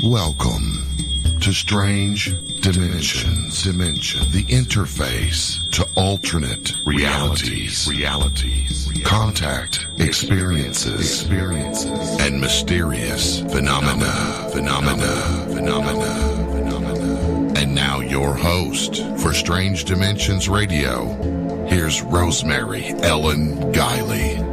Welcome to Strange Dimensions. The interface to alternate realities. Contact experiences. And mysterious phenomena. And now your host for Strange Dimensions Radio. Here's Rosemary Ellen Guiley.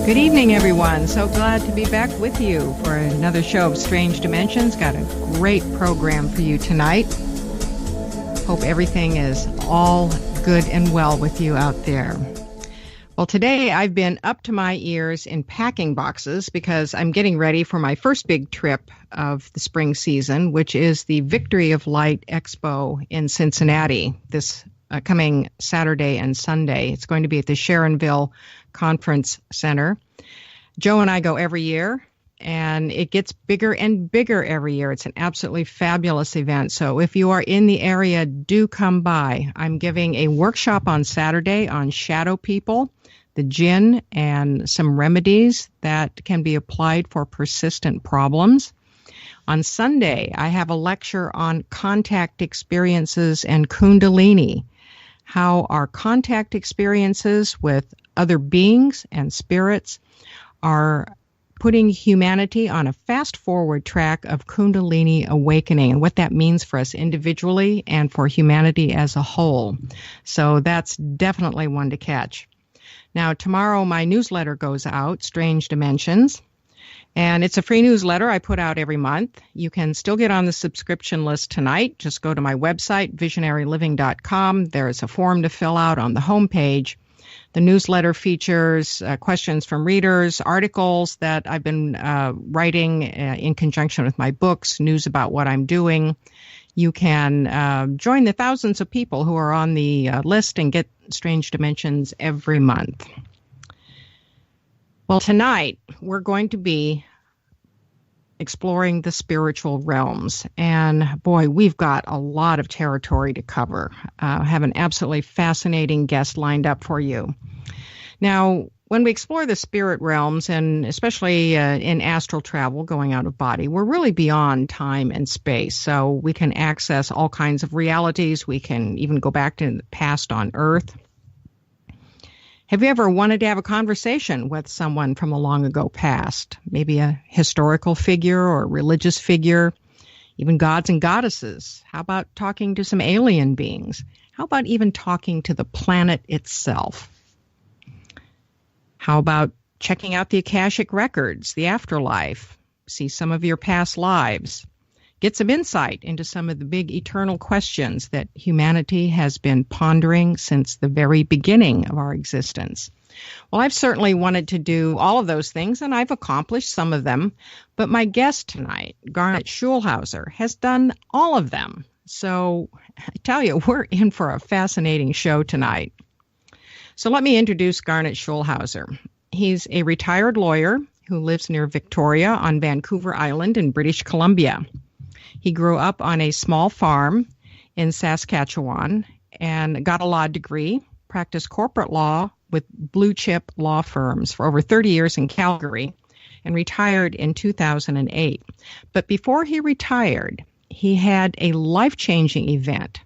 Good evening, everyone. So glad to be back with you for another show of Strange Dimensions. Got a great program for you tonight. Hope everything is all good and well with you out there. Well, today I've been up to my ears in packing boxes because I'm getting ready for my first big trip of the spring season, which is the Victory of Light Expo in Cincinnati this coming Saturday and Sunday. It's going to be at the Sharonville Conference Center. Joe and I go every year, and it gets bigger and bigger every year. It's an absolutely fabulous event. So if you are in the area, do come by. I'm giving a workshop on Saturday on shadow people, the jinn, and some remedies that can be applied for persistent problems. On Sunday, I have a lecture on contact experiences and Kundalini, how our contact experiences with other beings and spirits are putting humanity on a fast-forward track of Kundalini awakening and what that means for us individually and for humanity as a whole. So that's definitely one to catch. Now, tomorrow my newsletter goes out, Strange Dimensions, and it's a free newsletter I put out every month. You can still get on the subscription list tonight. Just go to my website, visionaryliving.com. There's a form to fill out on the homepage. The newsletter features questions from readers, articles that I've been writing in conjunction with my books, news about what I'm doing. You can join the thousands of people who are on the list and get Strange Dimensions every month. Well, tonight we're going to be exploring the spiritual realms. And boy, we've got a lot of territory to cover. I have an absolutely fascinating guest lined up for you. Now, when we explore the spirit realms, and especially in astral travel, going out of body, we're really beyond time and space. So we can access all kinds of realities. We can even go back to the past on Earth. Have you ever wanted to have a conversation with someone from a long ago past? Maybe a historical figure or a religious figure, even gods and goddesses. How about talking to some alien beings? How about even talking to the planet itself? How about checking out the Akashic records, the afterlife, see some of your past lives, get some insight into some of the big eternal questions that humanity has been pondering since the very beginning of our existence? Well, I've certainly wanted to do all of those things, and I've accomplished some of them. But my guest tonight, Garnet Schulhauser, has done all of them. So I tell you, we're in for a fascinating show tonight. So let me introduce Garnet Schulhauser. He's a retired lawyer who lives near Victoria on Vancouver Island in British Columbia. He grew up on a small farm in Saskatchewan and got a law degree, practiced corporate law with blue-chip law firms for over 30 years in Calgary, and retired in 2008. But before he retired, he had a life-changing event,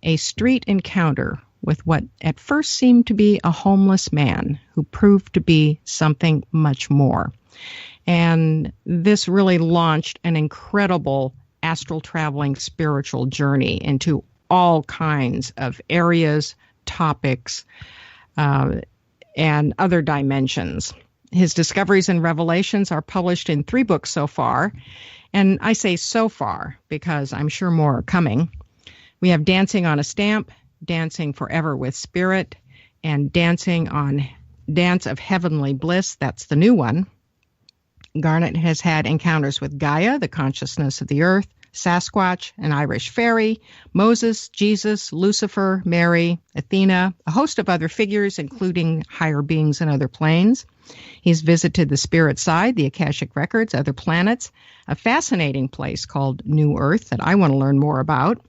a street encounter with what at first seemed to be a homeless man who proved to be something much more. And this really launched an incredible astral traveling spiritual journey into all kinds of areas, topics, and other dimensions. His discoveries and revelations are published in 3 books so far. And I say so far because I'm sure more are coming. We have Dancing on a Stamp, Dancing Forever with Spirit, and Dancing on Dance of Heavenly Bliss. That's the new one. Garnet has had encounters with Gaia, the consciousness of the earth, Sasquatch, an Irish fairy, Moses, Jesus, Lucifer, Mary, Athena, a host of other figures, including higher beings in other planes. He's visited the spirit side, the Akashic records, other planets, a fascinating place called New Earth that I want to learn more about.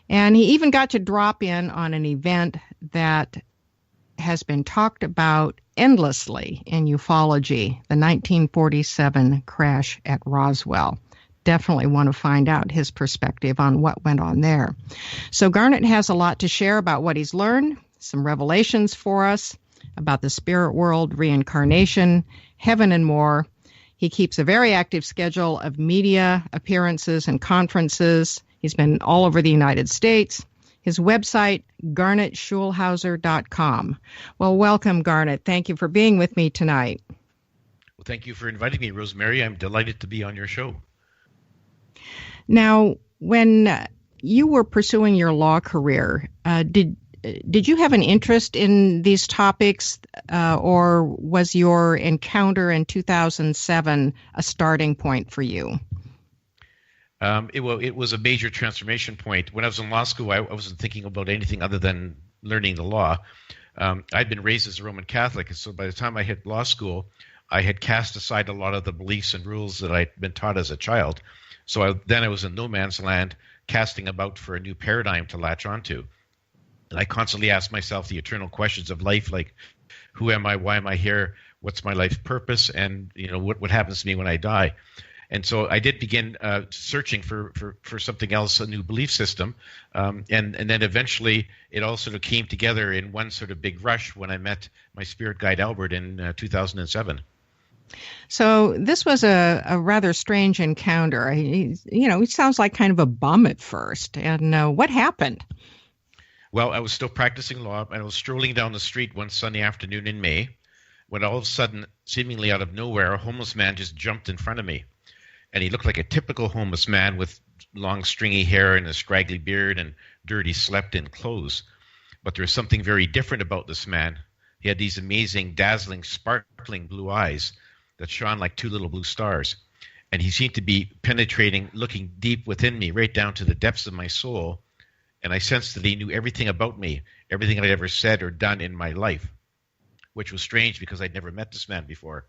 And he even got to drop in on an event that has been talked about endlessly in ufology, the 1947 crash at Roswell. Definitely want to find out his perspective on what went on there. So Garnet has a lot to share about what he's learned, some revelations for us about the spirit world, reincarnation, heaven, and more. He keeps a very active schedule of media appearances and conferences. He's been all over the United States. His website, garnetschulhauser.com. Well, welcome, Garnet. Thank you for being with me tonight. Well, thank you for inviting me, Rosemary. I'm delighted to be on your show. Now, when you were pursuing your law career, did you have an interest in these topics, or was your encounter in 2007 a starting point for you? It was a major transformation point. When I was in law school, I wasn't thinking about anything other than learning the law. I'd been raised as a Roman Catholic, and so by the time I hit law school, I had cast aside a lot of the beliefs and rules that I'd been taught as a child. So I was in no man's land, casting about for a new paradigm to latch onto. And I constantly asked myself the eternal questions of life, like, who am I? Why am I here? What's my life purpose? And what happens to me when I die? And so I did begin searching for something else, a new belief system. And then eventually it all sort of came together in one sort of big rush when I met my spirit guide, Albert, in 2007. So this was a rather strange encounter. He sounds like kind of a bum at first. And what happened? Well, I was still practicing law, and I was strolling down the street one Sunday afternoon in May when all of a sudden, seemingly out of nowhere, a homeless man just jumped in front of me. And he looked like a typical homeless man with long stringy hair and a scraggly beard and dirty slept-in clothes. But there was something very different about this man. He had these amazing, dazzling, sparkling blue eyes that shone like two little blue stars. And he seemed to be penetrating, looking deep within me, right down to the depths of my soul. And I sensed that he knew everything about me, everything I'd ever said or done in my life, which was strange because I'd never met this man before.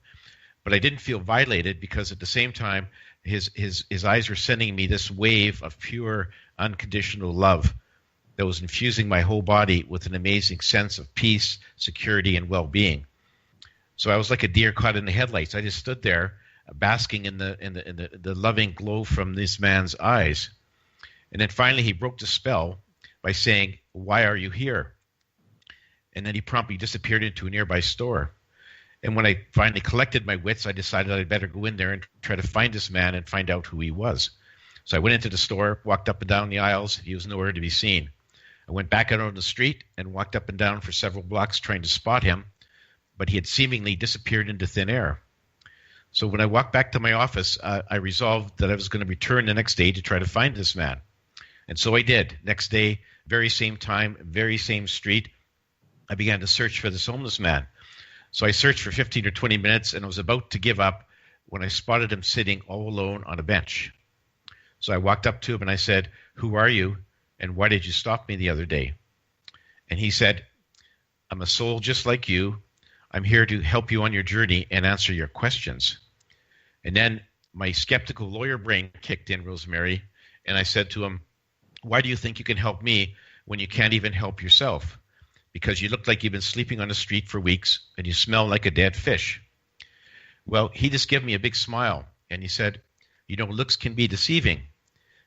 But I didn't feel violated because at the same time, his eyes were sending me this wave of pure, unconditional love that was infusing my whole body with an amazing sense of peace, security, and well-being. So I was like a deer caught in the headlights. I just stood there, basking in the loving glow from this man's eyes. And then finally he broke the spell by saying, "Why are you here?" And then he promptly disappeared into a nearby store. And when I finally collected my wits, I decided I'd better go in there and try to find this man and find out who he was. So I went into the store, walked up and down the aisles. He was nowhere to be seen. I went back out on the street and walked up and down for several blocks trying to spot him, but he had seemingly disappeared into thin air. So when I walked back to my office, I resolved that I was going to return the next day to try to find this man. And so I did. Next day, very same time, very same street, I began to search for this homeless man. So I searched for 15 or 20 minutes and I was about to give up when I spotted him sitting all alone on a bench. So I walked up to him and I said, "Who are you and why did you stop me the other day?" And he said, "I'm a soul just like you. I'm here to help you on your journey and answer your questions." And then my skeptical lawyer brain kicked in, Rosemary, and I said to him, "Why do you think you can help me when you can't even help yourself? Because you look like you've been sleeping on the street for weeks and you smell like a dead fish." Well, he just gave me a big smile and he said, "Looks can be deceiving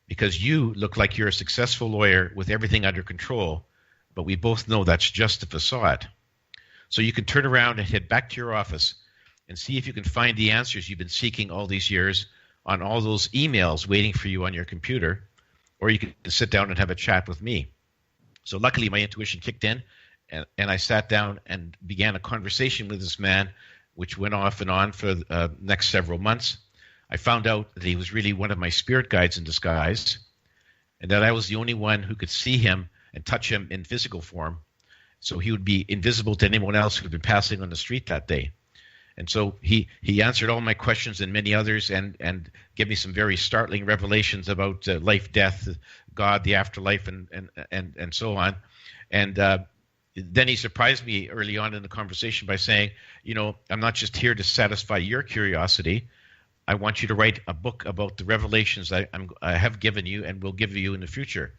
because you look like you're a successful lawyer with everything under control, but we both know that's just a facade. So you can turn around and head back to your office and see if you can find the answers you've been seeking all these years on all those emails waiting for you on your computer, or you can sit down and have a chat with me." So luckily my intuition kicked in, and I sat down and began a conversation with this man, which went off and on for the next several months. I found out that he was really one of my spirit guides in disguise, and that I was the only one who could see him and touch him in physical form. So he would be invisible to anyone else who had been passing on the street that day. And so he answered all my questions and many others and gave me some very startling revelations about life, death, God, the afterlife, and so on. And then he surprised me early on in the conversation by saying, "I'm not just here to satisfy your curiosity. I want you to write a book about the revelations I have given you and will give you in the future."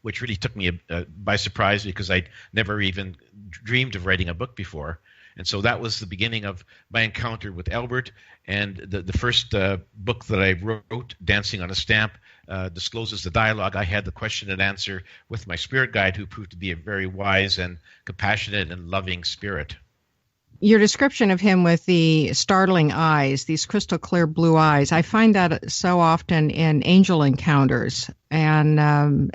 which really took me by surprise because I'd never even dreamed of writing a book before. And so that was the beginning of my encounter with Albert. And the first book that I wrote, Dancing on a Stamp, discloses the dialogue I had, the question and answer, with my spirit guide, who proved to be a very wise and compassionate and loving spirit. Your description of him with the startling eyes, these crystal clear blue eyes, I find that so often in angel encounters. And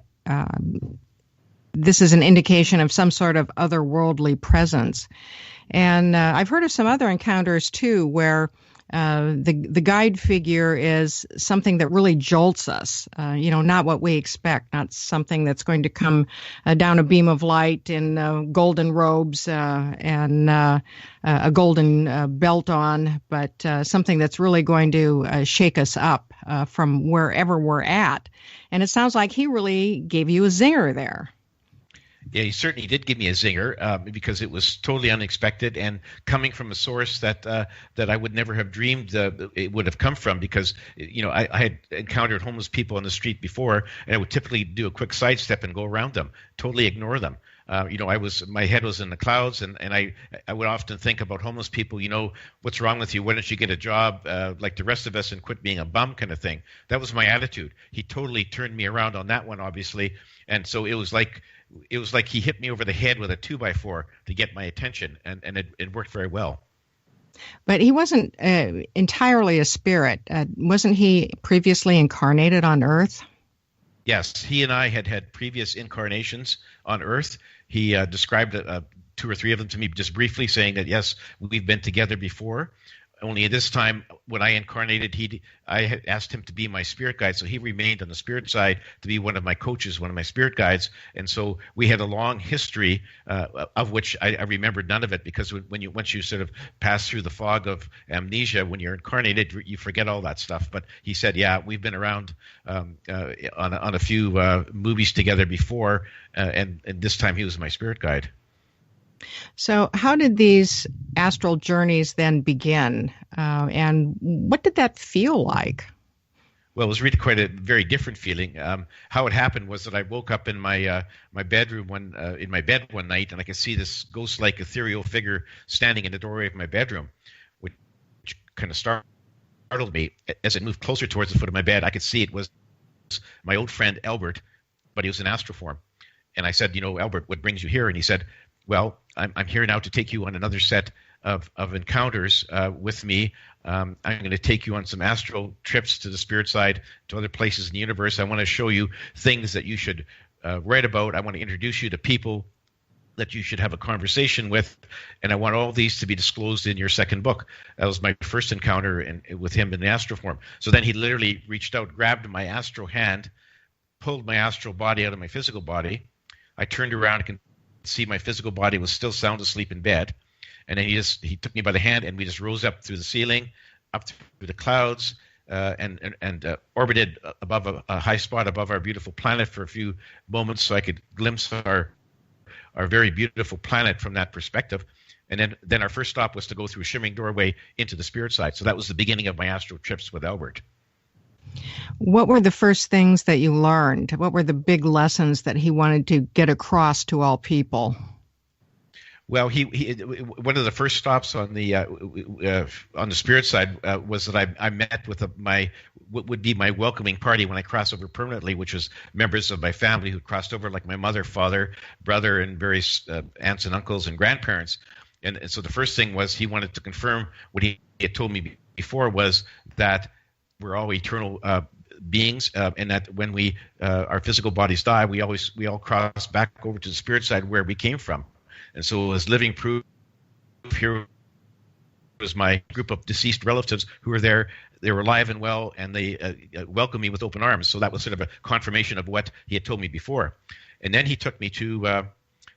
this is an indication of some sort of otherworldly presence. And I've heard of some other encounters, too, where the guide figure is something that really jolts us, not what we expect, not something that's going to come down a beam of light in golden robes and a golden belt on, but something that's really going to shake us up from wherever we're at. And it sounds like he really gave you a zinger there. Yeah, he certainly did give me a zinger because it was totally unexpected and coming from a source that I would never have dreamed it would have come from, because I had encountered homeless people on the street before, and I would typically do a quick sidestep and go around them, totally ignore them. My head was in the clouds, and I would often think about homeless people. What's wrong with you? Why don't you get a job like the rest of us and quit being a bum, kind of thing. That was my attitude. He totally turned me around on that one, obviously, and so it was like he hit me over the head with a 2x4 to get my attention, and it worked very well. But he wasn't entirely a spirit. Wasn't he previously incarnated on Earth? Yes, he and I had previous incarnations on Earth. He described 2 or 3 of them to me just briefly, saying that, yes, we've been together before. Only this time, when I incarnated, I had asked him to be my spirit guide, so he remained on the spirit side to be one of my coaches, one of my spirit guides. And so we had a long history of which I remembered none of it, because once you sort of pass through the fog of amnesia, when you're incarnated, you forget all that stuff. But he said, yeah, we've been around on a few movies together before, and this time he was my spirit guide. So how did these astral journeys then begin, and what did that feel like? Well, it was really quite a very different feeling. How it happened was that I woke up in my bedroom in my bed one night, and I could see this ghost-like ethereal figure standing in the doorway of my bedroom, which kind of startled me. As it moved closer towards the foot of my bed, I could see it was my old friend Albert, but he was in astral form. And I said, Albert, what brings you here? And he said, well, I'm here now to take you on another set of encounters with me. I'm going to take you on some astral trips to the spirit side, to other places in the universe. I want to show you things that you should write about. I want to introduce you to people that you should have a conversation with, and I want all these to be disclosed in your second book. That was my first encounter with him in the astral form. So then he literally reached out, grabbed my astral hand, pulled my astral body out of my physical body. I turned around and could see my physical body was still sound asleep in bed, and then he took me by the hand, and we just rose up through the ceiling, up through the clouds, and orbited above a high spot above our beautiful planet for a few moments, so I could glimpse our very beautiful planet from that perspective. And then our first stop was to go through a shimmering doorway into the spirit side. So that was the beginning of my astral trips with Albert. What were the first things that you learned? What were the big lessons that he wanted to get across to all people? Well, he one of the first stops on the spirit side was that I met with what would be my welcoming party when I crossed over permanently, which was members of my family who crossed over, like my mother, father, brother, and various aunts and uncles and grandparents. And so the first thing was he wanted to confirm what he had told me before, was that we're all eternal beings, and that when our physical bodies die, we all cross back over to the spirit side where we came from. And so it was living proof. Here was my group of deceased relatives who were there. They were alive and well, and they welcomed me with open arms. So that was sort of a confirmation of what he had told me before. And then he took me to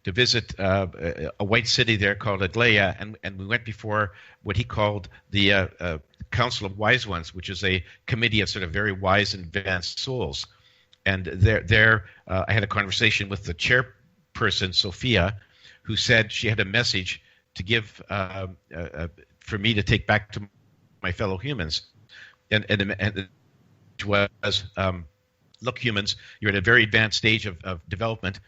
visit a white city there called Guiley, and we went before what he called the Council of Wise Ones, which is a committee of sort of very wise and advanced souls. And there I had a conversation with the chairperson, Sophia, who said she had a message to give for me to take back to my fellow humans, and it was look, humans, you're at a very advanced stage of development,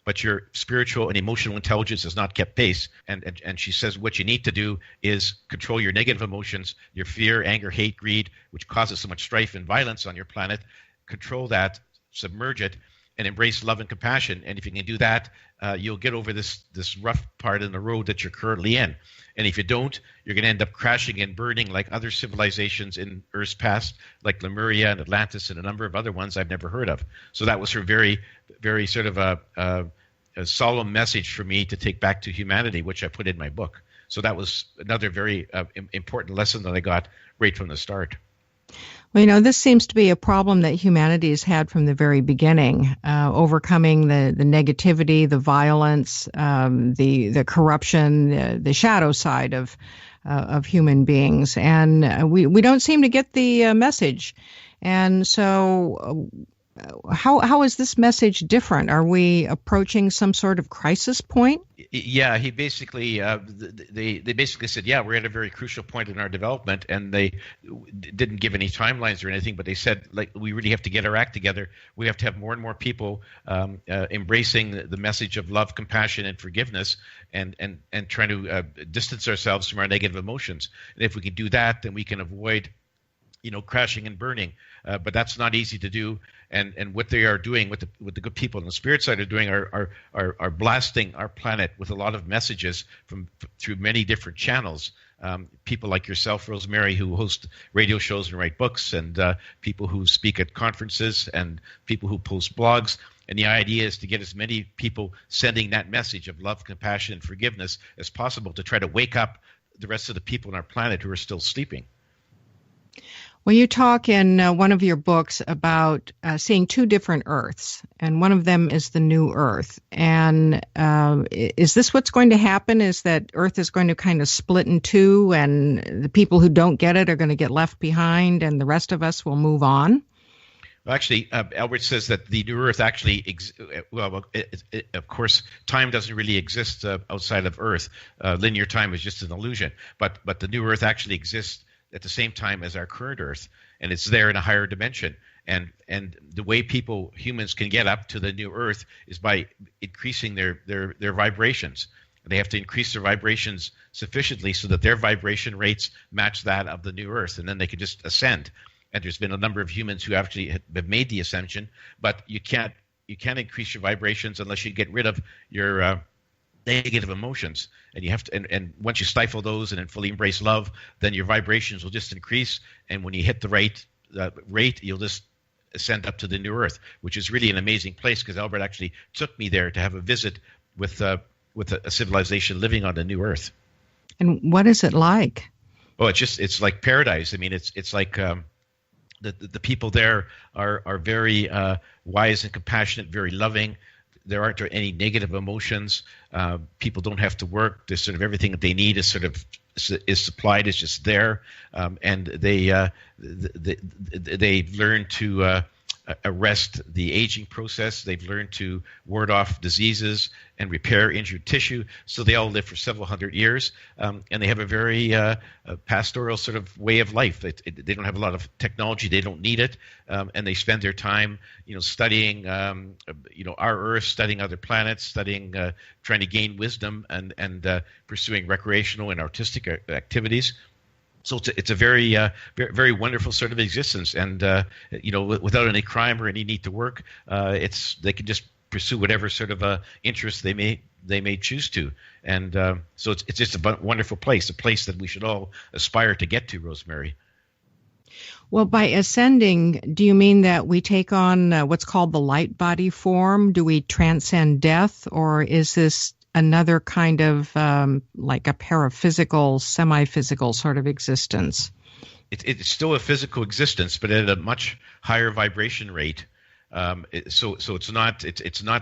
but your spiritual and emotional intelligence has not kept pace. And she says what you need to do is control your negative emotions, your fear, anger, hate, greed, which causes so much strife and violence on your planet. Control that, submerge it, and embrace love and compassion. And if you can do that, you'll get over this rough part in the road that you're currently in. And if you don't, you're going to end up crashing and burning like other civilizations in Earth's past, like Lemuria and Atlantis and a number of other ones I've never heard of. So that was her very, very sort of a solemn message for me to take back to humanity, which I put in my book. So that was another very important lesson that I got right from the start. Well, this seems to be a problem that humanity has had from the very beginning, overcoming the negativity, the violence, the corruption, the shadow side of human beings. And we don't seem to get the message. And so how is this message different? Are we approaching some sort of crisis point? Yeah, he basically they basically said, yeah, we're at a very crucial point in our development, and they didn't give any timelines or anything, but they said, like, we really have to get our act together. We have to have more and more people embracing the message of love, compassion, and forgiveness, and trying to distance ourselves from our negative emotions. And if we can do that, then we can avoid crashing and burning. But that's not easy to do. And what they are doing, what the good people on the spirit side are doing, are blasting our planet with a lot of messages through many different channels. People like yourself, Rosemary, who host radio shows and write books, and people who speak at conferences, and people who post blogs. And the idea is to get as many people sending that message of love, compassion, and forgiveness as possible to try to wake up the rest of the people on our planet who are still sleeping. Well, you talk in one of your books about seeing two different Earths, and one of them is the new Earth. And is this what's going to happen, is that Earth is going to kind of split in two, and the people who don't get it are going to get left behind, and the rest of us will move on? Well, actually, Albert says that the new Earth actually, of course, time doesn't really exist outside of Earth. Linear time is just an illusion. But the new Earth actually exists at the same time as our current Earth, and it's there in a higher dimension. And the way humans can get up to the new Earth is by increasing their vibrations. They have to increase their vibrations sufficiently so that their vibration rates match that of the new Earth, and then they can just ascend. And there's been a number of humans who actually have made the ascension, but you can't increase your vibrations unless you get rid of your negative emotions, and you have to, and once you stifle those and then fully embrace love, then your vibrations will just increase, and when you hit the right rate, you'll just ascend up to the new Earth, which is really an amazing place, because Albert actually took me there to have a visit with a civilization living on the new Earth. And what is it like? Oh, it's like paradise. I mean, it's like the people there are very wise and compassionate, very loving. There aren't any negative emotions. People don't have to work. There's sort of everything that they need is supplied. It's just there, and they've learned to arrest the aging process. They've learned to ward off diseases and repair injured tissue. So they all live for several hundred years, and they have a very pastoral sort of way of life. They don't have a lot of technology. They don't need it, and they spend their time, studying, our Earth, studying other planets, studying, trying to gain wisdom, and pursuing recreational and artistic activities. So it's a very, very wonderful sort of existence, and without any crime or any need to work, they can just pursue whatever sort of interest they may choose to, and so it's just a wonderful place, a place that we should all aspire to get to, Rosemary. Well, by ascending, do you mean that we take on what's called the light body form? Do we transcend death, or is this another kind of like a paraphysical, semi-physical sort of existence? It's still a physical existence, but at a much higher vibration rate. So it's not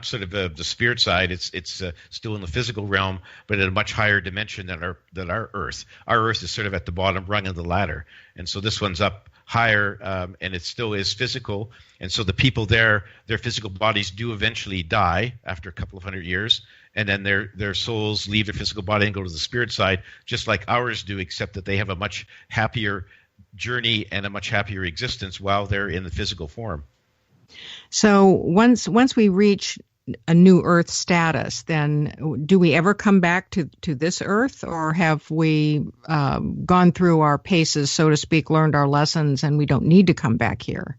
sort of the spirit side. It's still in the physical realm, but at a much higher dimension than our Earth. Our Earth is sort of at the bottom rung of the ladder, and so this one's up higher, and it still is physical. And so the people there, their physical bodies do eventually die after a couple of hundred years, and then their souls leave their physical body and go to the spirit side, just like ours do, except that they have a much happier journey and a much happier existence while they're in the physical form. So once we reach a new Earth status, then do we ever come back to this Earth, or have we gone through our paces, so to speak, learned our lessons, and we don't need to come back here?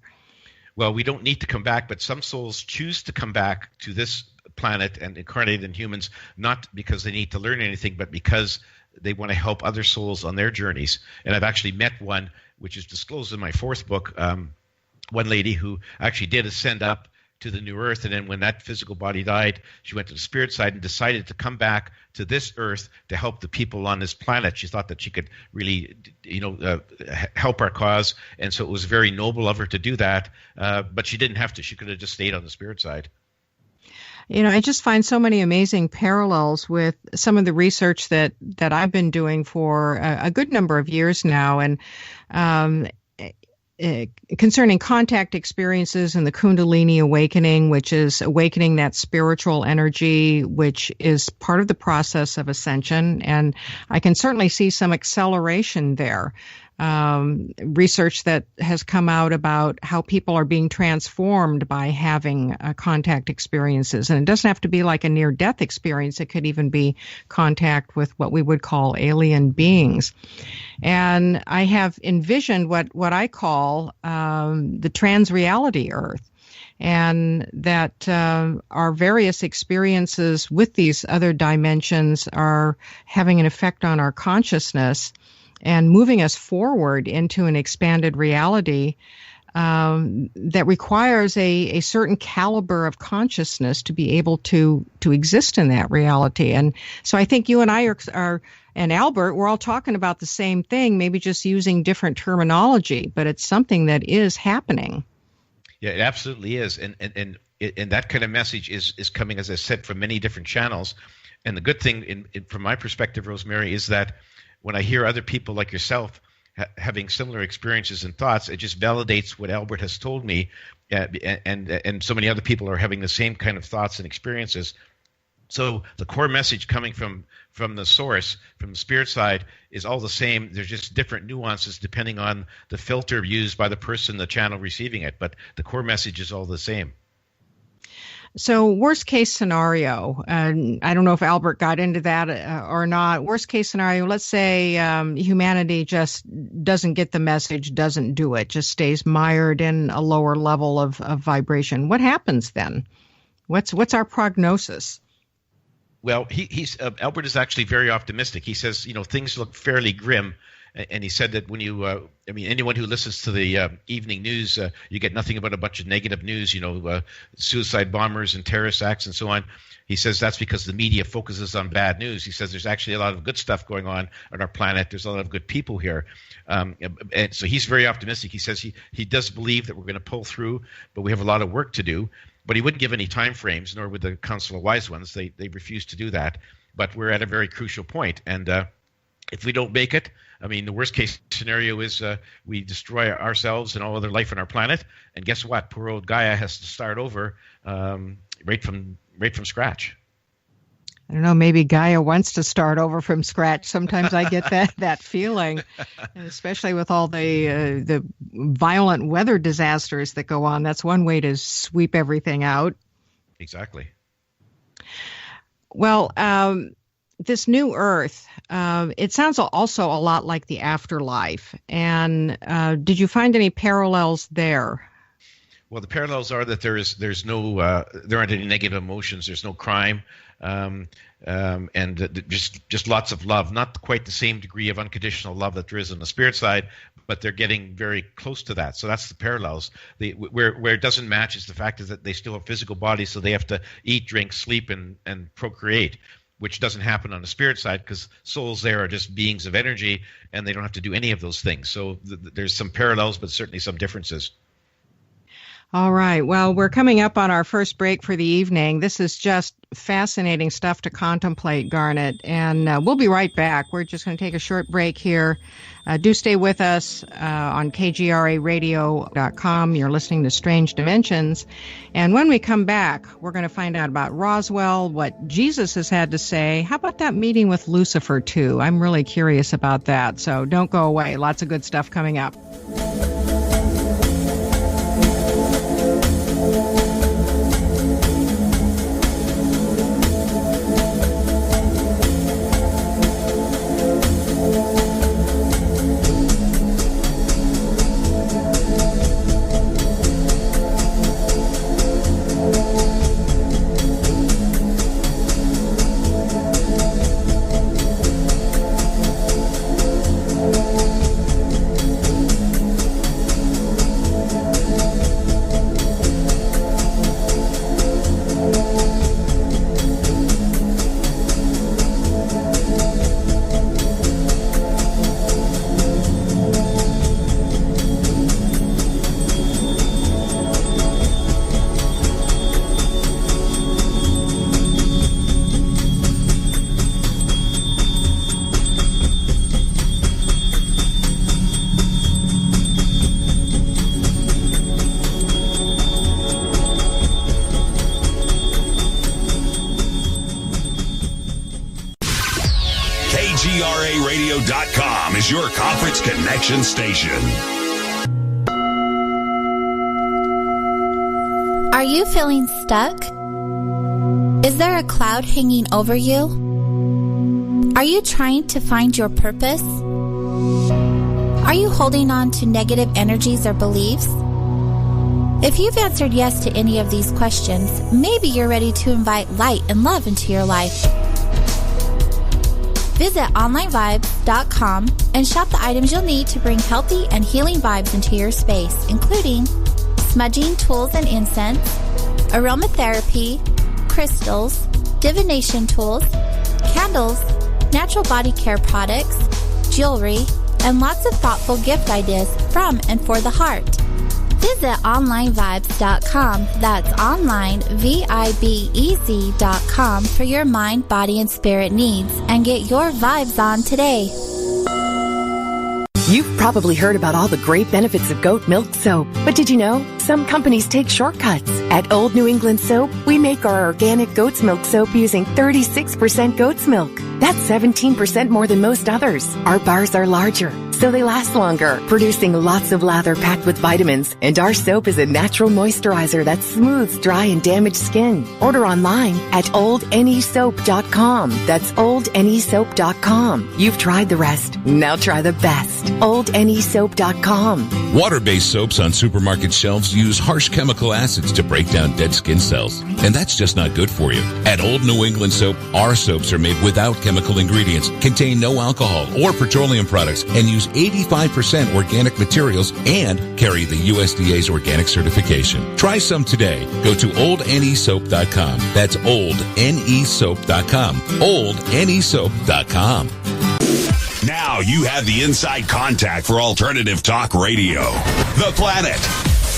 Well, we don't need to come back, but some souls choose to come back to this planet and incarnate in humans, not because they need to learn anything, but because they want to help other souls on their journeys. And I've actually met one, which is disclosed in my fourth book, one lady who actually did ascend up to the new Earth, and then when that physical body died, she went to the spirit side and decided to come back to this Earth to help the people on this planet. She thought that she could really, help our cause, and so it was very noble of her to do that. But she didn't have to. She could have just stayed on the spirit side. I just find so many amazing parallels with some of the research that I've been doing for a good number of years now, and concerning contact experiences and the Kundalini awakening, which is awakening that spiritual energy, which is part of the process of ascension. And I can certainly see some acceleration there. Research that has come out about how people are being transformed by having contact experiences. And it doesn't have to be like a near-death experience. It could even be contact with what we would call alien beings. And I have envisioned what I call the trans-reality Earth. And that our various experiences with these other dimensions are having an effect on our consciousness and moving us forward into an expanded reality that requires a certain caliber of consciousness to be able to exist in that reality. And so I think you and I are and Albert, we're all talking about the same thing, maybe just using different terminology, but it's something that is happening. Yeah, it absolutely is. And that kind of message is coming, as I said, from many different channels. And the good thing, from my perspective, Rosemary, is that when I hear other people like yourself having similar experiences and thoughts, it just validates what Albert has told me, and so many other people are having the same kind of thoughts and experiences. So the core message coming from the source, from the spirit side, is all the same. There's just different nuances depending on the filter used by the person, the channel receiving it, but the core message is all the same. So worst case scenario, and I don't know if Albert got into that or not. Worst case scenario, let's say humanity just doesn't get the message, doesn't do it, just stays mired in a lower level of vibration. What happens then? What's our prognosis? Well, Albert is actually very optimistic. He says, things look fairly grim. And he said that when anyone who listens to the evening news, you get nothing but a bunch of negative news, suicide bombers and terrorist acts and so on. He says that's because the media focuses on bad news. He says there's actually a lot of good stuff going on our planet. There's a lot of good people here. And so he's very optimistic. He says he does believe that we're going to pull through, but we have a lot of work to do. But he wouldn't give any time frames, nor would the Council of Wise Ones. They refuse to do that. But we're at a very crucial point. And if we don't make it, the worst case scenario is we destroy ourselves and all other life on our planet. And guess what? Poor old Gaia has to start over right from scratch. I don't know, maybe Gaia wants to start over from scratch. Sometimes I get that feeling, especially with all the violent weather disasters that go on. That's one way to sweep everything out. Exactly. Well, this new Earth, it sounds also a lot like the afterlife. And did you find any parallels there? Well, the parallels are that there aren't any negative emotions. There's no crime, and just lots of love. Not quite the same degree of unconditional love that there is on the spirit side, but they're getting very close to that. So that's the parallels. Where it doesn't match is the fact is that they still have physical bodies, so they have to eat, drink, sleep, and procreate, which doesn't happen on the spirit side because souls there are just beings of energy, and they don't have to do any of those things. So there's some parallels, but certainly some differences. All right. Well, we're coming up on our first break for the evening. This is just fascinating stuff to contemplate, Garnet, and we'll be right back. We're just going to take a short break here. Do stay with us on kgraradio.com. You're listening to Strange Dimensions. And when we come back, we're going to find out about Roswell, what Jesus has had to say. How about that meeting with Lucifer, too? I'm really curious about that. So don't go away. Lots of good stuff coming up. KGRAradio.com is your conference connection station. Are you feeling stuck? Is there a cloud hanging over you? Are you trying to find your purpose? Are you holding on to negative energies or beliefs? If you've answered yes to any of these questions, maybe you're ready to invite light and love into your life. Visit onlinevibes.com and shop the items you'll need to bring healthy and healing vibes into your space, including smudging tools and incense, aromatherapy, crystals, divination tools, candles, natural body care products, jewelry, and lots of thoughtful gift ideas from and for the heart. Visit onlinevibes.com. That's online, VIBEZ.com for your mind, body, and spirit needs, and get your vibes on today. You've probably heard about all the great benefits of goat milk soap, but did you know some companies take shortcuts? At Old New England Soap, we make our organic goat's milk soap using 36% goat's milk. That's 17% more than most others. Our bars are larger, so they last longer, producing lots of lather packed with vitamins. And our soap is a natural moisturizer that smooths dry and damaged skin. Order online at oldnesoap.com. That's oldnesoap.com. You've tried the rest. Now try the best. oldnesoap.com. Water-based soaps on supermarket shelves use harsh chemical acids to break down dead skin cells. And that's just not good for you. At Old New England Soap, our soaps are made without chemical ingredients, contain no alcohol or petroleum products, and use 85% organic materials and carry the USDA's organic certification. Try some today. Go to oldnesoap.com. That's oldnesoap.com. oldnesoap.com. Now you have the inside contact for alternative talk radio. The Planet.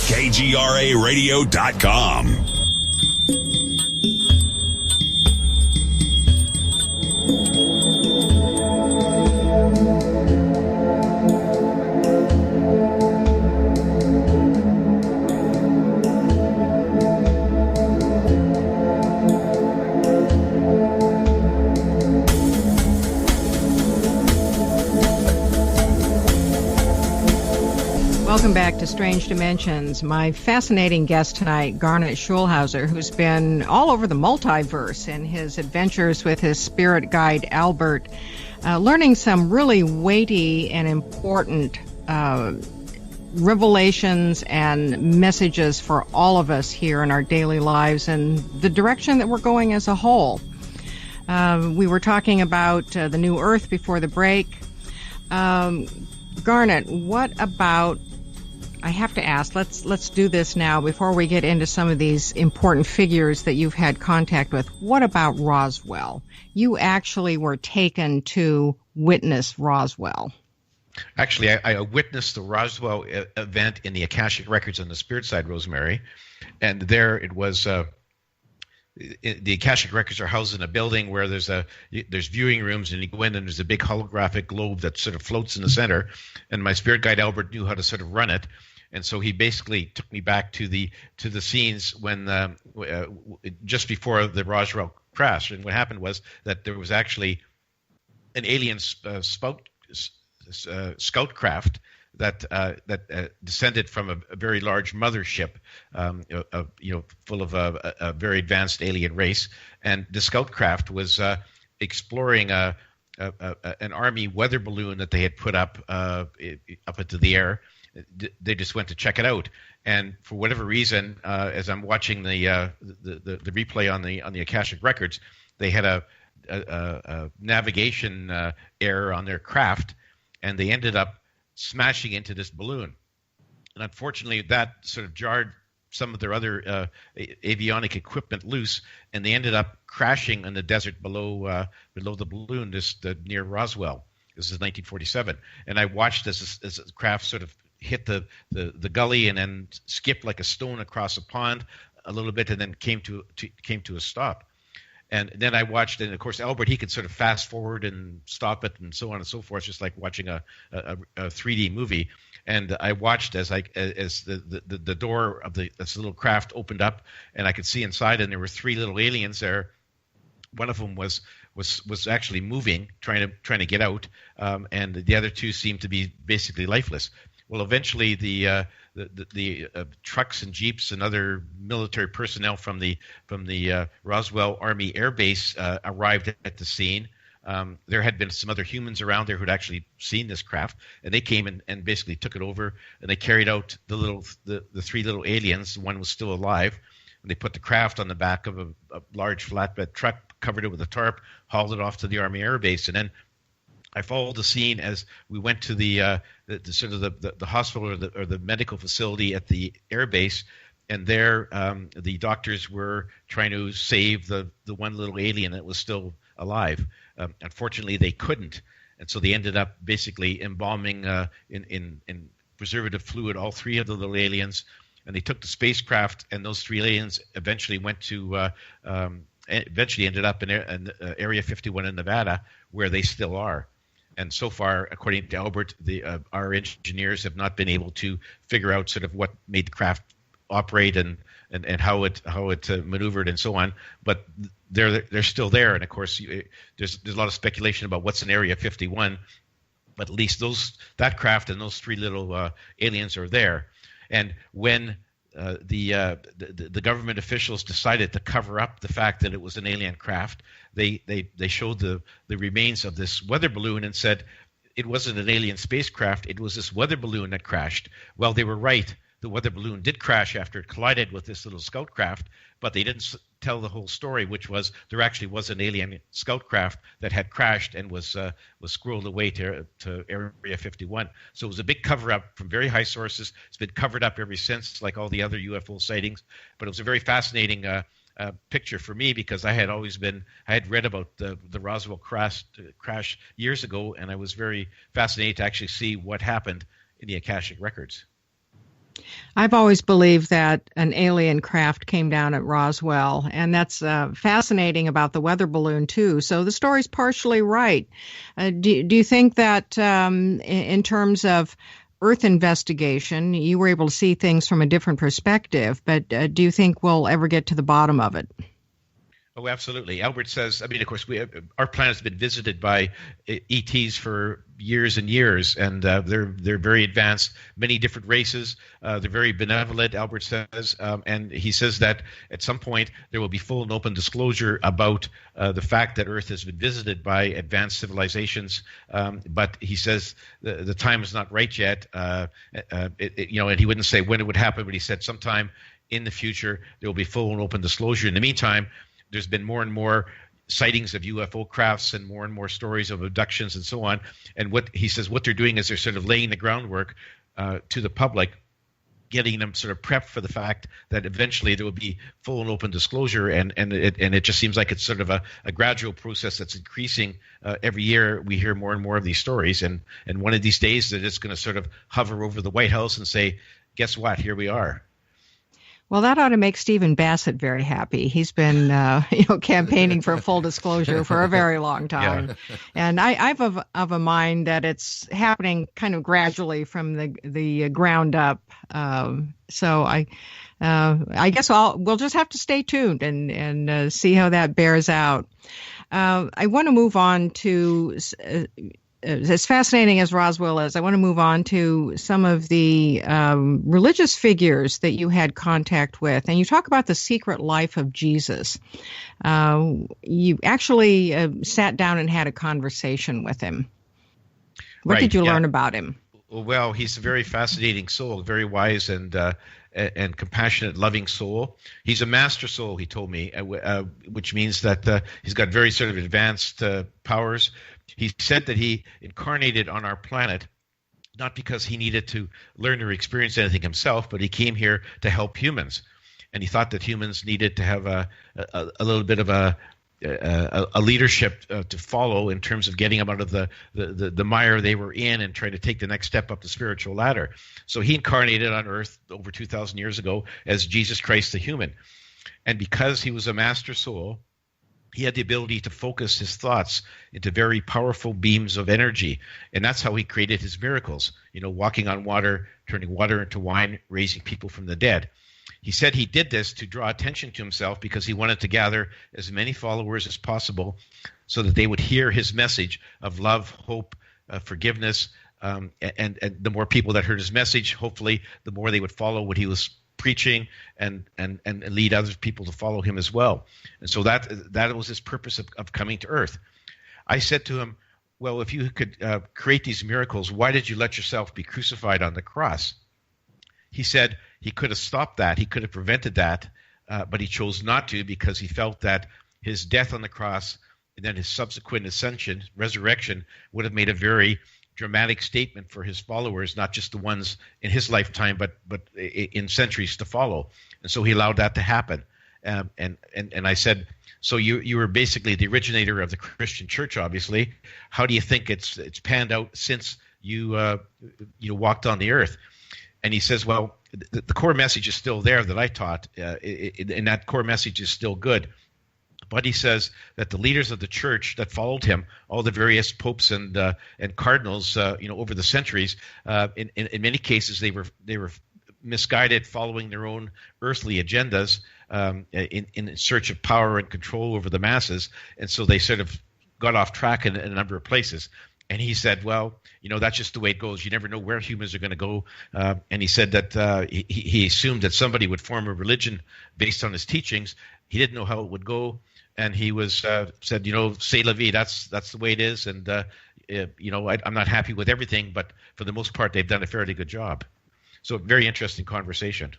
KGRAradio.com. Welcome back to Strange Dimensions. My fascinating guest tonight, Garnet Schulhauser, who's been all over the multiverse in his adventures with his spirit guide, Albert, learning some really weighty and important revelations and messages for all of us here in our daily lives and the direction that we're going as a whole. We were talking about the new Earth before the break. Garnet, what about, I have to ask, let's do this now before we get into some of these important figures that you've had contact with. What about Roswell? You actually were taken to witness Roswell. Actually, I witnessed the Roswell event in the Akashic Records on the spirit side, Rosemary, and there it was. The Akashic Records are housed in a building where there's viewing rooms, and you go in and there's a big holographic globe that sort of floats in the center. And my spirit guide Albert knew how to sort of run it, and so he basically took me back to the scenes when just before the Roswell crash. And what happened was that there was actually an alien scout craft that descended from a very large mothership, full of a very advanced alien race. And the scout craft was exploring an army weather balloon that they had put up into the air. They just went to check it out. And for whatever reason, as I'm watching the replay on the Akashic Records, they had a navigation error on their craft, and they ended up smashing into this balloon. And unfortunately, that sort of jarred some of their other avionic equipment loose, and they ended up crashing in the desert below the balloon just near Roswell. This is 1947. And I watched as the craft sort of hit the gully and then skipped like a stone across a pond a little bit, and then came to a stop. And then I watched, and of course Albert, he could sort of fast forward and stop it and so on and so forth, just like watching a 3D movie. And I watched as the door of this little craft opened up, and I could see inside, and there were three little aliens there. One of them was was actually moving, trying to get out, and the other two seemed to be basically lifeless. Well, eventually the trucks and jeeps and other military personnel from the Roswell Army Air Base arrived at the scene. There had been some other humans around there who'd actually seen this craft, and they came and basically took it over, and they carried out the three little aliens. One was still alive, and they put the craft on the back of a large flatbed truck, covered it with a tarp, hauled it off to the Army Air Base, and then I followed the scene as we went to the hospital or the medical facility at the air base, and there the doctors were trying to save the one little alien that was still alive. Unfortunately, they couldn't, and so they ended up basically embalming in preservative fluid all three of the little aliens, and they took the spacecraft, and those three aliens eventually ended up in Area 51 in Nevada, where they still are. And so far, according to Albert, our engineers have not been able to figure out sort of what made the craft operate and how it maneuvered and so on. But they're still there. And of course, there's a lot of speculation about what's in Area 51. But at least that craft and those three little aliens are there. And when the government officials decided to cover up the fact that it was an alien craft, they showed the remains of this weather balloon and said it wasn't an alien spacecraft, it was this weather balloon that crashed. Well, they were right. The weather balloon did crash after it collided with this little scout craft, but they didn't tell the whole story, which was there actually was an alien scout craft that had crashed and was squirreled away to Area 51. So it was a big cover-up from very high sources. It's been covered up ever since, like all the other UFO sightings. But it was a very fascinating picture for me because I had read about the Roswell crash years ago, and I was very fascinated to actually see what happened in the Akashic records. I've always believed that an alien craft came down at Roswell, and that's fascinating about the weather balloon, too. So the story's partially right. Do you think that in terms of Earth investigation, you were able to see things from a different perspective, but do you think we'll ever get to the bottom of it? Oh, absolutely. Albert says, of course, our planet's been visited by ETs for years and years, and they're very advanced, many different races. They're very benevolent, Albert says, and he says that at some point there will be full and open disclosure about the fact that Earth has been visited by advanced civilizations. But he says the time is not right yet. And he wouldn't say when it would happen, but he said sometime in the future there will be full and open disclosure. In the meantime, there's been more and more sightings of UFO crafts and more stories of abductions and so on. And what he says, what they're doing is they're sort of laying the groundwork to the public, getting them sort of prepped for the fact that eventually there will be full and open disclosure. And it just seems like it's sort of a gradual process that's increasing. Every year we hear more and more of these stories. And one of these days that it's going to sort of hover over the White House and say, guess what? Here we are. Well, that ought to make Stephen Bassett very happy. He's been, campaigning for full disclosure for a very long time, yeah. And I've of a mind that it's happening kind of gradually from the ground up. So I guess we'll just have to stay tuned and see how that bears out. I want to move on to. As fascinating as Roswell is, I want to move on to some of the religious figures that you had contact with. And you talk about the secret life of Jesus. You actually sat down and had a conversation with him. What did you learn about him? Well, he's a very fascinating soul, very wise and compassionate, loving soul. He's a master soul, he told me, which means that he's got very sort of advanced powers. He said that he incarnated on our planet not because he needed to learn or experience anything himself, but he came here to help humans. And he thought that humans needed to have a little bit of a leadership to follow in terms of getting them out of the mire they were in and trying to take the next step up the spiritual ladder. So he incarnated on Earth over 2,000 years ago as Jesus Christ the human. And because he was a master soul, he had the ability to focus his thoughts into very powerful beams of energy. And that's how he created his miracles, walking on water, turning water into wine, raising people from the dead. He said he did this to draw attention to himself because he wanted to gather as many followers as possible so that they would hear his message of love, hope, forgiveness, and the more people that heard his message, hopefully, the more they would follow what he was preaching and lead other people to follow him as well. And so that was his purpose of coming to earth. I said to him, well, if you could create these miracles, why did you let yourself be crucified on the cross? He said he could have stopped that. He could have prevented that, but he chose not to because he felt that his death on the cross and then his subsequent ascension, resurrection, would have made a very dramatic statement for his followers, not just the ones in his lifetime, but in centuries to follow. And so he allowed that to happen. And I said, so you were basically the originator of the Christian church, obviously. How do you think it's panned out since you walked on the earth? And he says, well, the core message is still there that I taught, and that core message is still good. But he says that the leaders of the church that followed him, all the various popes and cardinals, over the centuries, in many cases they were misguided, following their own earthly agendas in search of power and control over the masses, and so they sort of got off track in a number of places. And he said, well, that's just the way it goes. You never know where humans are going to go. And he said that he assumed that somebody would form a religion based on his teachings. He didn't know how it would go. And he said, c'est la vie, that's the way it is. And, I'm not happy with everything, but for the most part, they've done a fairly good job. So very interesting conversation.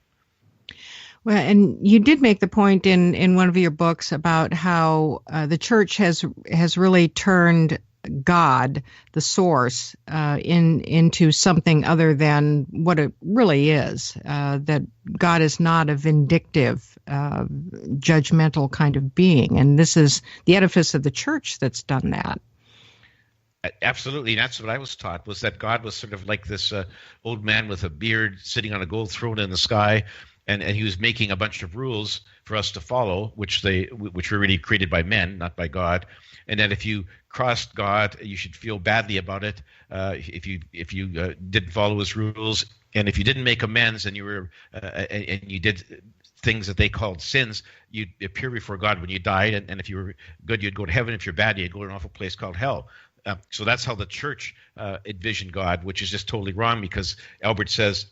Well, and you did make the point in one of your books about how the church has really turned God, the source, into something other than what it really is, that God is not a vindictive, judgmental kind of being. And this is the edifice of the church that's done that. Absolutely. And that's what I was taught, was that God was sort of like this old man with a beard sitting on a gold throne in the sky. And he was making a bunch of rules for us to follow, which were really created by men, not by God. And that if you crossed God, you should feel badly about it. If you didn't follow his rules, and if you didn't make amends, and you did things that they called sins, you'd appear before God when you died. And if you were good, you'd go to heaven. If you're bad, you'd go to an awful place called hell. So that's how the church envisioned God, which is just totally wrong, because Albert says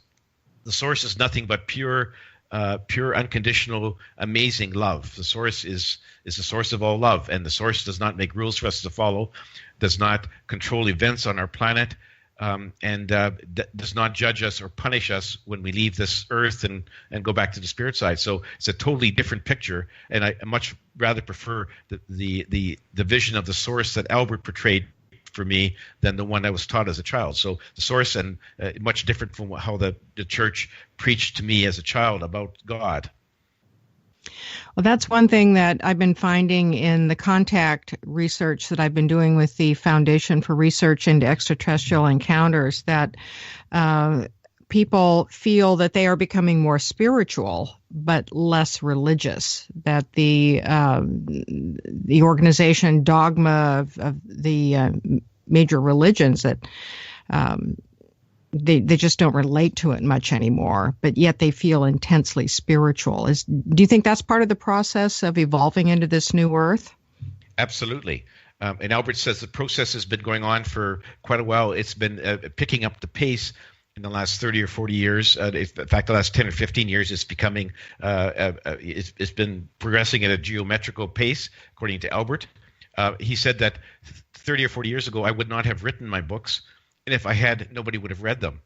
the source is nothing but pure, unconditional, amazing love. The source is the source of all love, and the source does not make rules for us to follow, does not control events on our planet, and does not judge us or punish us when we leave this earth and go back to the spirit side. So it's a totally different picture, and I much rather prefer the vision of the source that Albert portrayed for me than the one I was taught as a child. So the source, and much different from how the church preached to me as a child about God. Well, that's one thing that I've been finding in the contact research that I've been doing with the Foundation for Research into Extraterrestrial Encounters, that people feel that they are becoming more spiritual but less religious, that the organization dogma of the major religions, that they just don't relate to it much anymore, but yet they feel intensely spiritual. Do you think that's part of the process of evolving into this new earth? Absolutely. And Albert says the process has been going on for quite a while. It's been picking up the pace in the last 30 or 40 years. In fact, the last 10 or 15 years, it's becoming, it's been progressing at a geometrical pace, according to Albert. He said that 30 or 40 years ago, I would not have written my books. And if I had, nobody would have read them.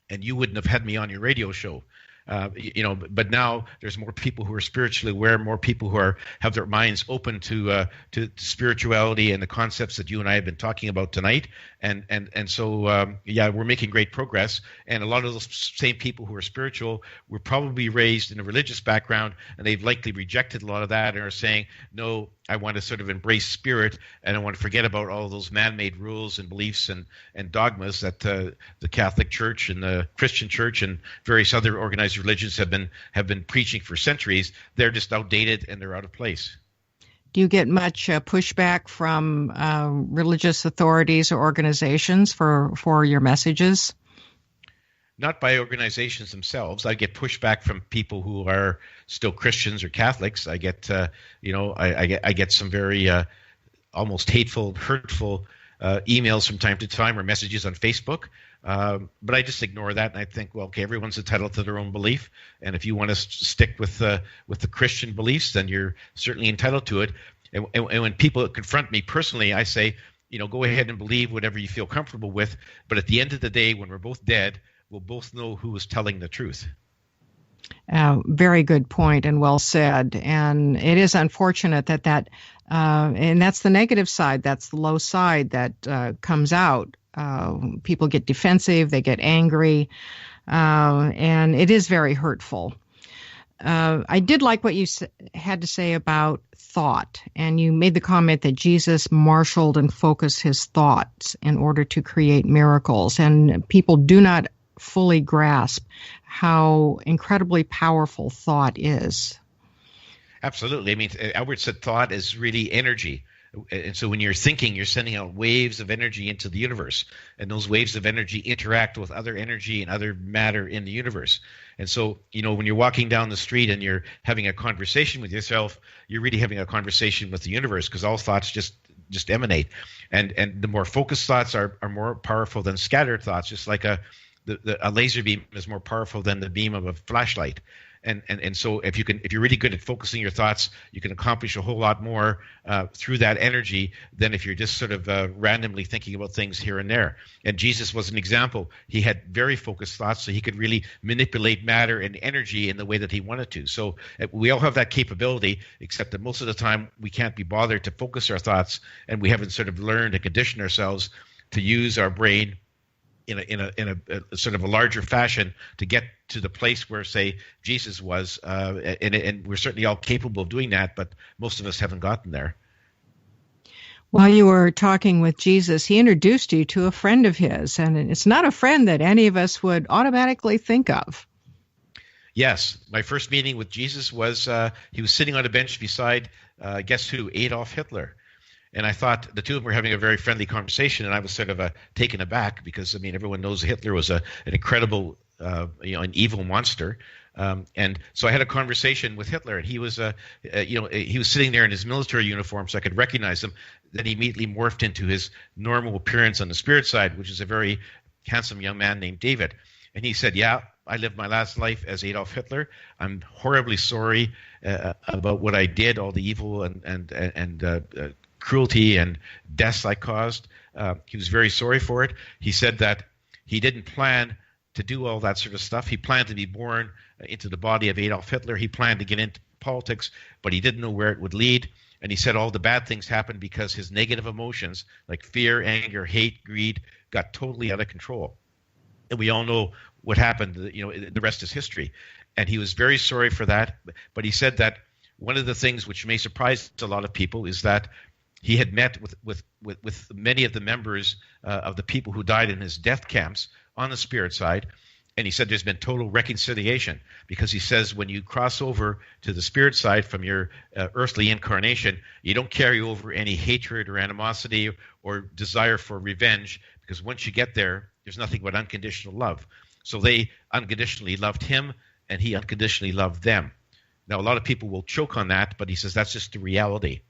And you wouldn't have had me on your radio show. But now there's more people who are spiritually aware, more people who have their minds open to spirituality and the concepts that you and I have been talking about tonight. And so we're making great progress. And a lot of those same people who are spiritual were probably raised in a religious background, and they've likely rejected a lot of that and are saying, no, I want to sort of embrace spirit, and I want to forget about all those man-made rules and beliefs and dogmas that the Catholic Church and the Christian Church and various other organized religions have been preaching for centuries. They're just outdated and they're out of place. Do you get much pushback from religious authorities or organizations for your messages? Not by organizations themselves. I get pushback from people who are still Christians or Catholics. I get, I get some very almost hateful, hurtful emails from time to time or messages on Facebook. But I just ignore that, and I think, well, okay, everyone's entitled to their own belief, and if you want to stick with the Christian beliefs, then you're certainly entitled to it. And when people confront me personally, I say, go ahead and believe whatever you feel comfortable with, but at the end of the day, when we're both dead, we'll both know who is telling the truth. Very good point and well said. And it is unfortunate that and that's the negative side, that's the low side that comes out. People get defensive, they get angry, and it is very hurtful. I did like what you had to say about thought, and you made the comment that Jesus marshaled and focused his thoughts in order to create miracles, and people do not fully grasp how incredibly powerful thought is. Absolutely. I mean, Albert said thought is really energy. And so when you're thinking, you're sending out waves of energy into the universe, and those waves of energy interact with other energy and other matter in the universe. And so, when you're walking down the street and you're having a conversation with yourself, you're really having a conversation with the universe, because all thoughts just emanate. And the more focused thoughts are more powerful than scattered thoughts, just like a laser beam is more powerful than the beam of a flashlight. And so if you're really good at focusing your thoughts, you can accomplish a whole lot more through that energy than if you're just sort of randomly thinking about things here and there. And Jesus was an example. He had very focused thoughts, so he could really manipulate matter and energy in the way that he wanted to. So we all have that capability, except that most of the time we can't be bothered to focus our thoughts, and we haven't sort of learned to condition ourselves to use our brain in a sort of a larger fashion to get to the place where, say, Jesus was, and we're certainly all capable of doing that, but most of us haven't gotten there. While you were talking with Jesus, he introduced you to a friend of his, and it's not a friend that any of us would automatically think of. Yes, my first meeting with Jesus was he was sitting on a bench beside, guess who, Adolf Hitler. And I thought the two of them were having a very friendly conversation, and I was sort of taken aback because, I mean, everyone knows Hitler was an incredible, an evil monster. And so I had a conversation with Hitler, and he was, he was sitting there in his military uniform, so I could recognize him. Then he immediately morphed into his normal appearance on the spirit side, which is a very handsome young man named David. And he said, "Yeah, I lived my last life as Adolf Hitler. I'm horribly sorry about what I did, all the evil and cruelty and deaths I caused." He was very sorry for it. He said that he didn't plan to do all that sort of stuff. He planned to be born into the body of Adolf Hitler. He planned to get into politics, but he didn't know where it would lead. And he said all the bad things happened because his negative emotions, like fear, anger, hate, greed, got totally out of control. And we all know what happened. The rest is history. And he was very sorry for that. But he said that one of the things which may surprise a lot of people is that he had met with many of the members of the people who died in his death camps on the spirit side, and he said there's been total reconciliation, because he says when you cross over to the spirit side from your earthly incarnation, you don't carry over any hatred or animosity or desire for revenge, because once you get there, there's nothing but unconditional love. So they unconditionally loved him, and he unconditionally loved them. Now, a lot of people will choke on that, but he says that's just the reality.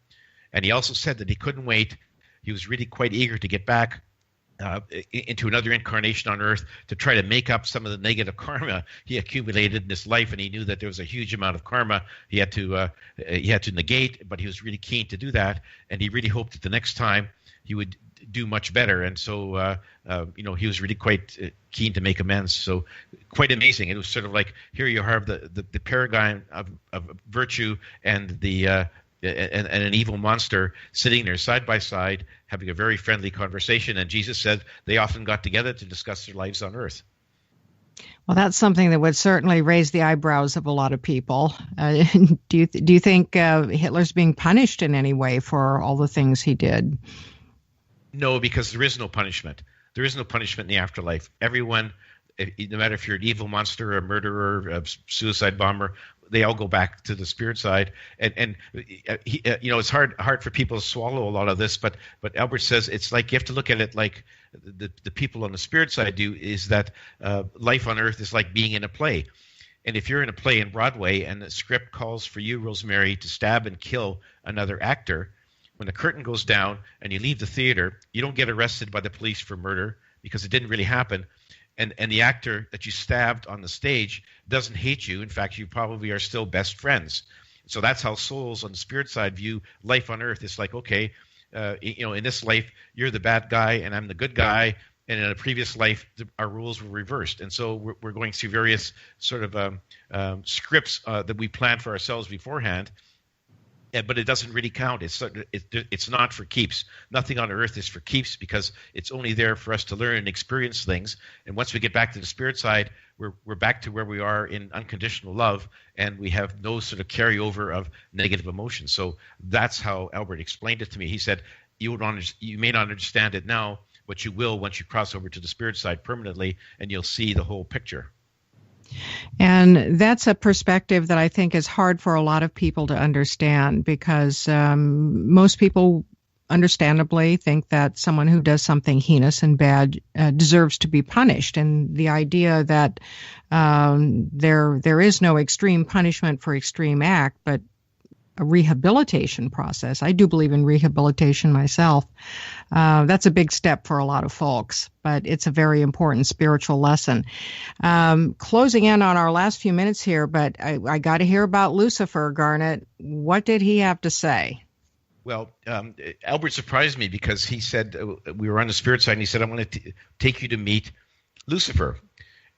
And he also said that he couldn't wait. He was really quite eager to get back into another incarnation on Earth to try to make up some of the negative karma he accumulated in his life. And he knew that there was a huge amount of karma he had to negate, but he was really keen to do that. And he really hoped that the next time he would do much better. And so, he was really quite keen to make amends. So quite amazing. It was sort of like, here you have the paradigm of virtue and and an evil monster sitting there side by side, having a very friendly conversation. And Jesus said they often got together to discuss their lives on Earth. Well, that's something that would certainly raise the eyebrows of a lot of people. Do you think Hitler's being punished in any way for all the things he did? No, because there is no punishment. There is no punishment in the afterlife. Everyone, no matter if you're an evil monster, a murderer, a suicide bomber, they all go back to the spirit side, and it's hard for people to swallow a lot of this. But Albert says it's like you have to look at it like the people on the spirit side do. Is that life on Earth is like being in a play, and if you're in a play in Broadway and the script calls for you, Rosemary, to stab and kill another actor, when the curtain goes down and you leave the theater, you don't get arrested by the police for murder because it didn't really happen. And the actor that you stabbed on the stage doesn't hate you. In fact, you probably are still best friends. So that's how souls on the spirit side view life on earth. It's like, okay, in this life, you're the bad guy and I'm the good guy. And in a previous life, our roles were reversed. And so we're going through various sort of scripts that we plan for ourselves beforehand. But it doesn't really count. It's not for keeps. Nothing on earth is for keeps because it's only there for us to learn and experience things. And once we get back to the spirit side, we're back to where we are in unconditional love, and we have no sort of carryover of negative emotions. So that's how Albert explained it to me. He said, you may not understand it now, but you will once you cross over to the spirit side permanently, and you'll see the whole picture. And that's a perspective that I think is hard for a lot of people to understand because most people understandably think that someone who does something heinous and bad deserves to be punished. And the idea that there is no extreme punishment for extreme act, but a rehabilitation process. I do believe in rehabilitation myself. That's a big step for a lot of folks, but it's a very important spiritual lesson. Closing in on our last few minutes here, but I got to hear about Lucifer, Garnet. What did he have to say? Well, Albert surprised me because he said, we were on the spirit side, and he said, I want to take you to meet Lucifer.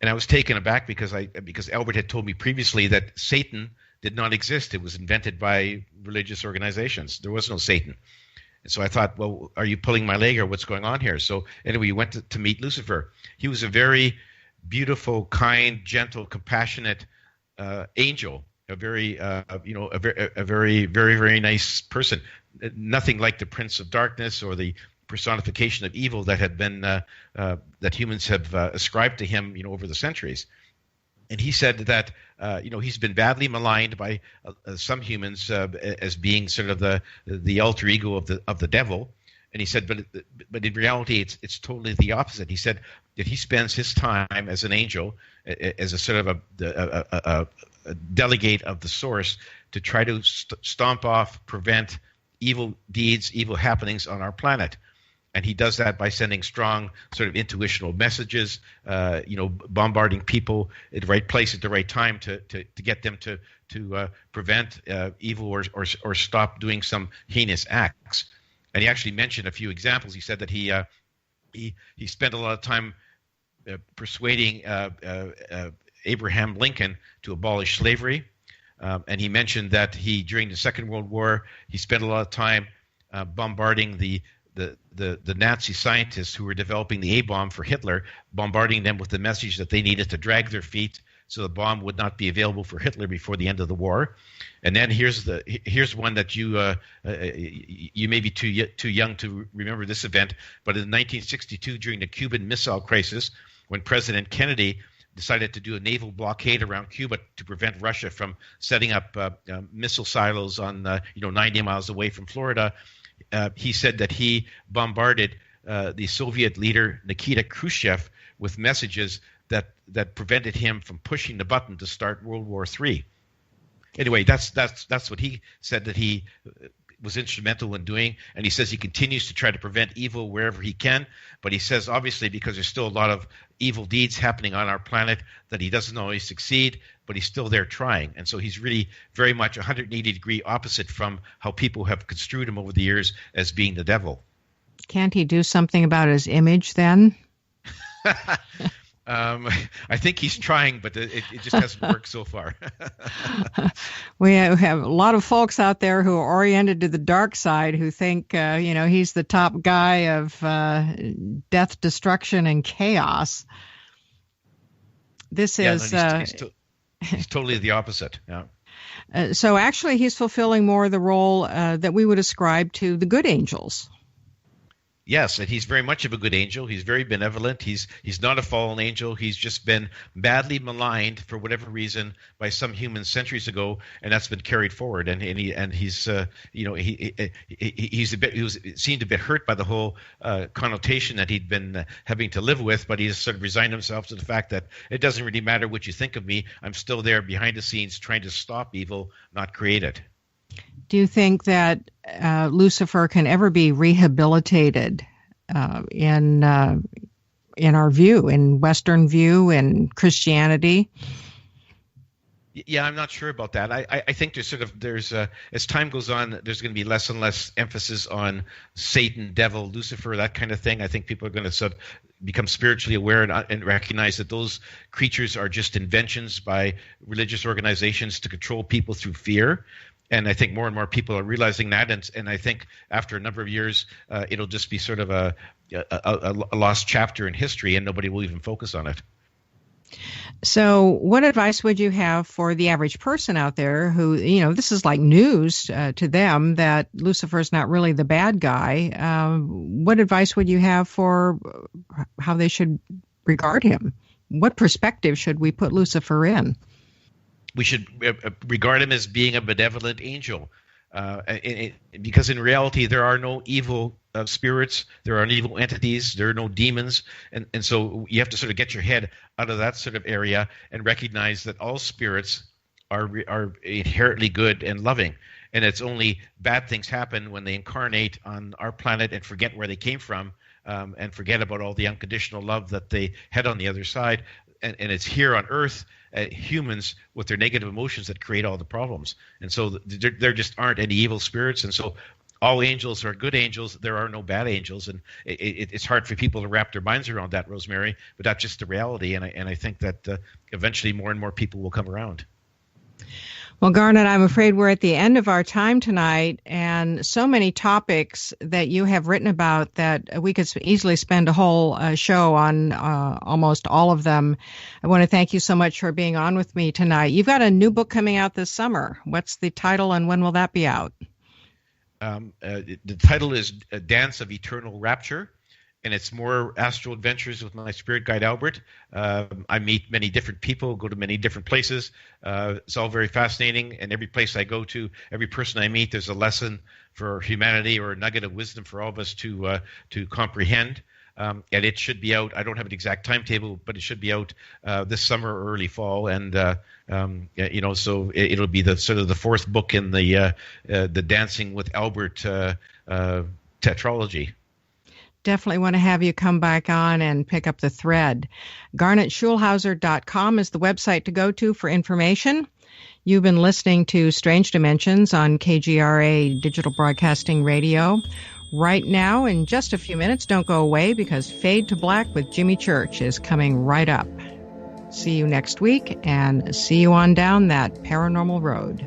And I was taken aback because Albert had told me previously that Satan did not exist. It was invented by religious organizations. There was no Satan. And so I thought, well, are you pulling my leg or what's going on here? So anyway, we went to meet Lucifer. He was a very beautiful, kind, gentle, compassionate angel, a very, very, very nice person. Nothing like the Prince of Darkness or the personification of evil that had been that humans have ascribed to him, over the centuries. And he said that he's been badly maligned by some humans as being sort of the alter ego of the devil. And he said, but in reality, it's totally the opposite. He said that he spends his time as an angel, as a sort of a delegate of the source, to try to stomp off, prevent evil deeds, evil happenings on our planet. And he does that by sending strong sort of intuitional messages, bombarding people at the right place at the right time to get them to prevent evil or stop doing some heinous acts. And he actually mentioned a few examples. He said that he spent a lot of time persuading Abraham Lincoln to abolish slavery. And he mentioned that during the Second World War, he spent a lot of time bombarding the Nazi scientists who were developing the A-bomb for Hitler, bombarding them with the message that they needed to drag their feet so the bomb would not be available for Hitler before the end of the war. And then here's one that you may be too young to remember this event, but in 1962, during the Cuban Missile Crisis, when President Kennedy decided to do a naval blockade around Cuba to prevent Russia from setting up missile silos on 90 miles away from Florida, he said that he bombarded the Soviet leader Nikita Khrushchev with messages that prevented him from pushing the button to start World War III. Anyway, that's what he said that he was instrumental in doing, and he says he continues to try to prevent evil wherever he can, but he says obviously because there's still a lot of evil deeds happening on our planet that he doesn't always succeed, but he's still there trying. And so he's really very much 180-degree opposite from how people have construed him over the years as being the devil. Can't he do something about his image then? I think he's trying, but it just hasn't worked so far. We have a lot of folks out there who are oriented to the dark side who think, he's the top guy of death, destruction, and chaos. This is... he's totally the opposite. Yeah. So actually, he's fulfilling more the role that we would ascribe to the good angels. Yes, and he's very much of a good angel. He's very benevolent. He's not a fallen angel. He's just been badly maligned for whatever reason by some humans centuries ago, and that's been carried forward. And he's seemed a bit hurt by the whole connotation that he'd been having to live with. But he's sort of resigned himself to the fact that it doesn't really matter what you think of me. I'm still there behind the scenes trying to stop evil, not create it. Do you think that Lucifer can ever be rehabilitated in our view, in Western view, in Christianity? Yeah, I'm not sure about that. I think there's as time goes on, there's going to be less and less emphasis on Satan, devil, Lucifer, that kind of thing. I think people are going to become spiritually aware and recognize that those creatures are just inventions by religious organizations to control people through fear. And I think more and more people are realizing that. And I think after a number of years, it'll just be sort of a lost chapter in history, and nobody will even focus on it. So what advice would you have for the average person out there who, this is like news to them that Lucifer is not really the bad guy? What advice would you have for how they should regard him? What perspective should we put Lucifer in? We should regard him as being a benevolent angel. Because in reality, there are no evil spirits, there are no evil entities, there are no demons, and so you have to sort of get your head out of that sort of area and recognize that all spirits are inherently good and loving, and it's only bad things happen when they incarnate on our planet and forget where they came from, and forget about all the unconditional love that they had on the other side, and it's here on Earth. Humans with their negative emotions that create all the problems. And so there just aren't any evil spirits. And so all angels are good angels. There are no bad angels. And it's hard for people to wrap their minds around that, Rosemary, but that's just the reality. And I think that eventually more and more people will come around. Well, Garnet, I'm afraid we're at the end of our time tonight, and so many topics that you have written about that we could easily spend a whole show on almost all of them. I want to thank you so much for being on with me tonight. You've got a new book coming out this summer. What's the title, and when will that be out? The title is A Dance of Eternal Rapture. And it's more astral adventures with my spirit guide, Albert. I meet many different people, go to many different places. It's all very fascinating. And every place I go to, every person I meet, there's a lesson for humanity or a nugget of wisdom for all of us to comprehend. And it should be out. I don't have an exact timetable, but it should be out this summer or early fall. And so it'll be the sort of the fourth book in the Dancing with Albert tetralogy. Definitely want to have you come back on and pick up the thread. GarnetSchulhauser.com is the website to go to for information. You've been listening to Strange Dimensions on KGRA Digital Broadcasting Radio. Right now, in just a few minutes, don't go away because Fade to Black with Jimmy Church is coming right up. See you next week, and see you on down that paranormal road.